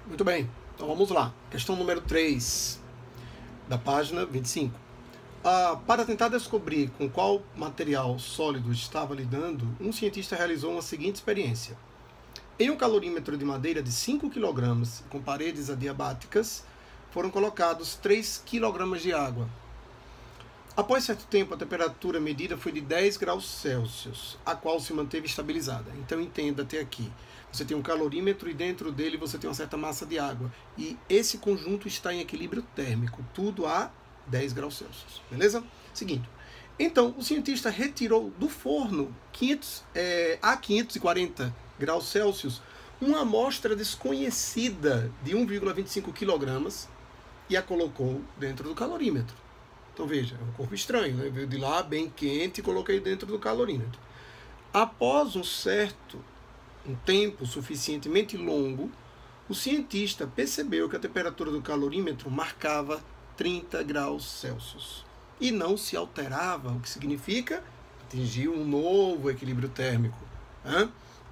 Muito bem, então vamos lá. Questão número 3, da página 25. Para tentar descobrir com qual material sólido estava lidando, um cientista realizou uma seguinte experiência. Em um calorímetro de madeira de 5 kg, com paredes adiabáticas, foram colocados 3 kg de água. Após certo tempo, a temperatura medida foi de 10 graus Celsius, a qual se manteve estabilizada. Então entenda até aqui. Você tem um calorímetro e dentro dele você tem uma certa massa de água. E esse conjunto está em equilíbrio térmico, tudo a 10 graus Celsius. Beleza? Seguinte. Então, o cientista retirou do forno a 540 graus Celsius uma amostra desconhecida de 1,25 kg e a colocou dentro do calorímetro. Então veja, é um corpo estranho, né? Veio de lá bem quente e coloquei dentro do calorímetro. Após um tempo suficientemente longo, o cientista percebeu que a temperatura do calorímetro marcava 30 graus Celsius e não se alterava, o que significa atingir um novo equilíbrio térmico.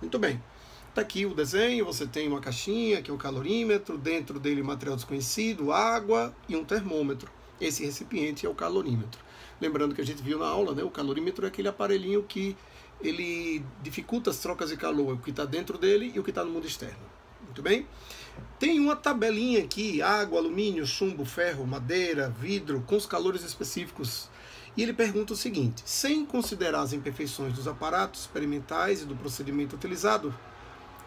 Muito bem. Está aqui o desenho, você tem uma caixinha, que é o calorímetro, dentro dele material desconhecido, água e um termômetro. Esse recipiente é o calorímetro. Lembrando que a gente viu na aula, né, o calorímetro é aquele aparelhinho que ele dificulta as trocas de calor, o que está dentro dele e o que está no mundo externo. Muito bem? Tem uma tabelinha aqui, água, alumínio, chumbo, ferro, madeira, vidro, com os calores específicos. E ele pergunta o seguinte: sem considerar as imperfeições dos aparatos experimentais e do procedimento utilizado,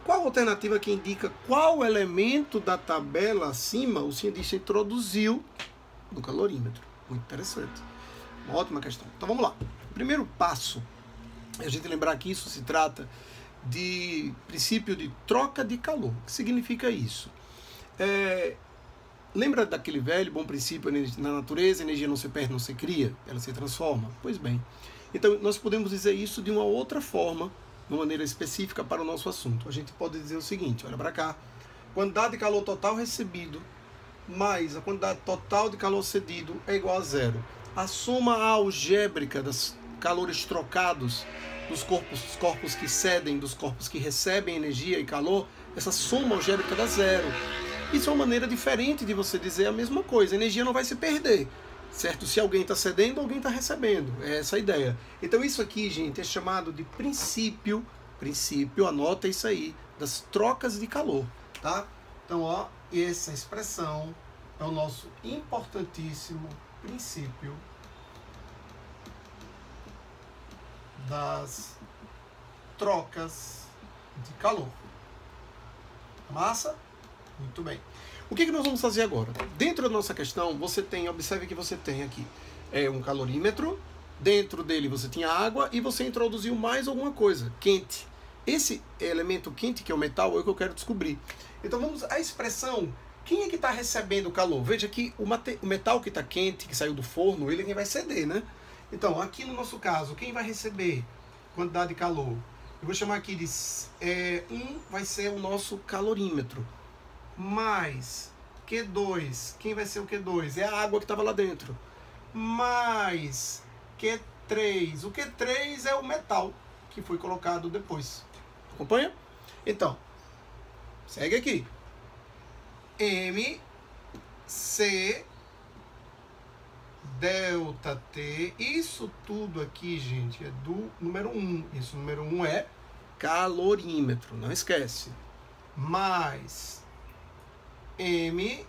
qual alternativa que indica qual elemento da tabela acima o cientista introduziu no calorímetro? Muito interessante. Uma ótima questão. Então vamos lá. O primeiro passo é a gente lembrar que isso se trata de princípio de troca de calor. O que significa isso? Lembra daquele velho bom princípio na natureza: a energia não se perde, não se cria, ela se transforma? Pois bem. Então nós podemos dizer isso de uma outra forma, de uma maneira específica para o nosso assunto. A gente pode dizer o seguinte, olha para cá: quantidade de calor total recebido mais a quantidade total de calor cedido é igual a zero. A soma algébrica dos calores trocados dos corpos que cedem, dos corpos que recebem energia e calor, essa soma algébrica dá zero. Isso é uma maneira diferente de você dizer a mesma coisa. A energia não vai se perder, certo? Se alguém está cedendo, alguém está recebendo. É essa a ideia. Então isso aqui, gente, é chamado de princípio, anota isso aí, das trocas de calor, tá? Então, ó, essa expressão é o nosso importantíssimo princípio das trocas de calor. Massa? Muito bem. O que nós vamos fazer agora? Dentro da nossa questão, observe que você tem aqui um calorímetro, dentro dele você tinha água e você introduziu mais alguma coisa, quente. Esse elemento quente, que é o metal, é o que eu quero descobrir. Então vamos à expressão: quem é que está recebendo o calor? Veja que o metal que está quente, que saiu do forno, ele é quem vai ceder, né? Então, aqui no nosso caso, quem vai receber quantidade de calor? Eu vou chamar aqui de vai ser o nosso calorímetro. Mais Q2. Quem vai ser o Q2? É a água que estava lá dentro. Mais Q3. O Q3 é o metal que foi colocado depois. Acompanha? Então, segue aqui. M, C, delta T. Isso tudo aqui, gente, é do número 1. Isso, número 1 é calorímetro, não esquece. Mais M,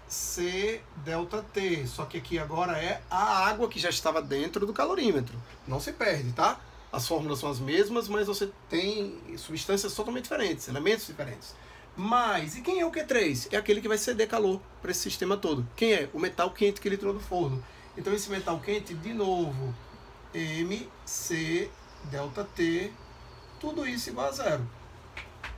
C, delta T. Só que aqui agora é a água que já estava dentro do calorímetro. Não se perde, tá? As fórmulas são as mesmas, mas você tem substâncias totalmente diferentes, elementos diferentes. Mas, e quem é o Q3? É aquele que vai ceder calor para esse sistema todo. Quem é? O metal quente que ele tirou do forno. Então esse metal quente, de novo, M, C, delta T, tudo isso igual a zero.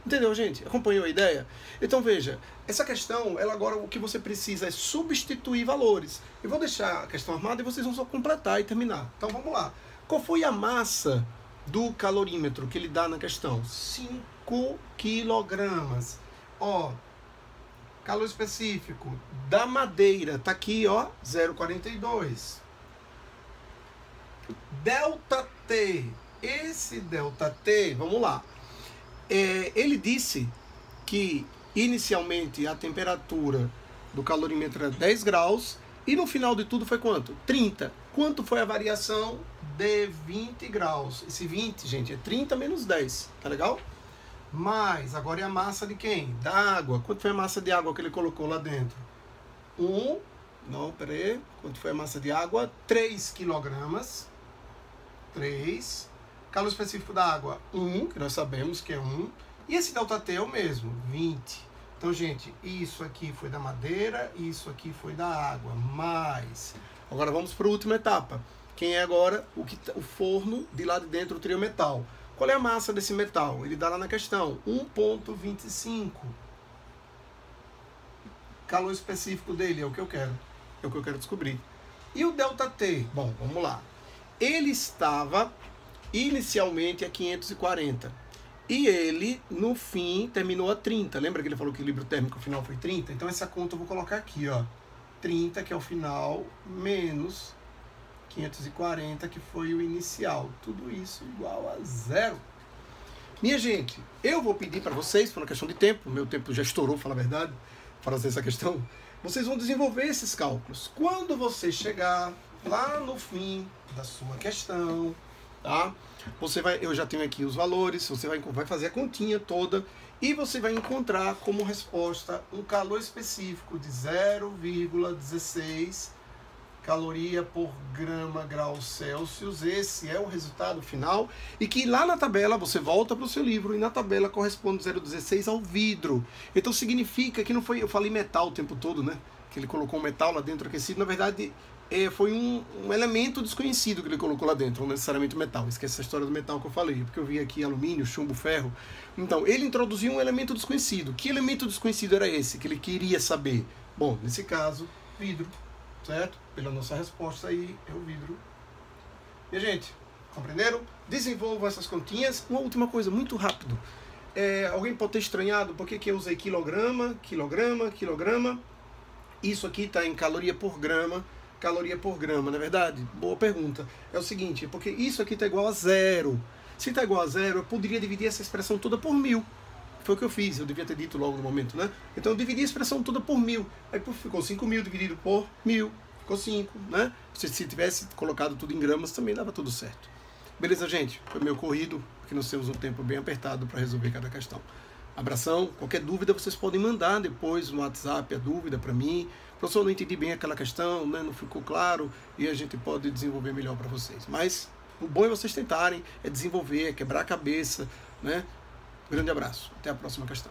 Entendeu, gente? Acompanhou a ideia? Então veja, essa questão, ela agora o que você precisa é substituir valores. Eu vou deixar a questão armada e vocês vão só completar e terminar. Então vamos lá. Qual foi a massa do calorímetro que ele dá na questão? 5 quilogramas. Ó, calor específico da madeira, tá aqui, ó, 0,42. Delta T. Esse delta T, vamos lá. Ele disse que inicialmente a temperatura do calorímetro era 10 graus, e no final de tudo foi quanto? 30. Quanto foi a variação de 20 graus? Esse 20, gente, é 30 menos 10, tá legal? Mas, agora é a massa de quem? Da água. Quanto foi a massa de água que ele colocou lá dentro? Quanto foi a massa de água? 3 quilogramas. 3. Calor específico da água, 1, que nós sabemos que é 1. E esse ΔT é o mesmo, 20. Então, gente, isso aqui foi da madeira, isso aqui foi da água. Mais. Agora vamos para a última etapa. Quem é agora? O forno de lá de dentro, o triometal. Qual é a massa desse metal? Ele dá lá na questão, 1,25. Calor específico dele é o que eu quero. É o que eu quero descobrir. E o ΔT? Bom, vamos lá. Ele estava inicialmente a 540. E ele, no fim, terminou a 30. Lembra que ele falou que o equilíbrio térmico final foi 30? Então essa conta eu vou colocar aqui, ó. 30, que é o final, menos 540, que foi o inicial. Tudo isso igual a 0. Minha gente, eu vou pedir para vocês, por uma questão de tempo, meu tempo já estourou, fala a verdade, para fazer essa questão, vocês vão desenvolver esses cálculos. Quando você chegar lá no fim da sua questão, tá? Eu já tenho aqui os valores, você vai fazer a continha toda e você vai encontrar como resposta um calor específico de 0,16 caloria por grau Celsius. Esse é o resultado final, e que lá na tabela você volta para o seu livro e na tabela corresponde 0,16 ao vidro. Então significa que não foi, eu falei metal o tempo todo, né? Que ele colocou um metal lá dentro aquecido, na verdade foi um elemento desconhecido que ele colocou lá dentro, não necessariamente metal. Esquece essa história do metal que eu falei, porque eu vi aqui alumínio, chumbo, ferro. Então, ele introduziu um elemento desconhecido. Que elemento desconhecido era esse que ele queria saber? Bom, nesse caso, vidro, certo? Pela nossa resposta aí, é o vidro. Minha gente, compreenderam? Desenvolvam essas continhas. Uma última coisa, muito rápido. Alguém pode ter estranhado por que eu usei quilograma. Isso aqui está em caloria por grama, não é verdade? Boa pergunta. É o seguinte, porque isso aqui está igual a 0. Se está igual a 0, eu poderia dividir essa expressão toda por 1000. Foi o que eu fiz, eu devia ter dito logo no momento, né? Então eu dividi a expressão toda por 1000. Aí ficou 5.000 dividido por 1000. Ficou 5, né? Se tivesse colocado tudo em gramas, também dava tudo certo. Beleza, gente? Foi meio corrido, porque nós temos um tempo bem apertado para resolver cada questão. Abração. Qualquer dúvida, vocês podem mandar depois no WhatsApp a dúvida para mim. Professor, não entendi bem aquela questão, né? Não ficou claro, e a gente pode desenvolver melhor para vocês. Mas o bom é vocês tentarem, é desenvolver, é quebrar a cabeça, né? Grande abraço. Até a próxima questão.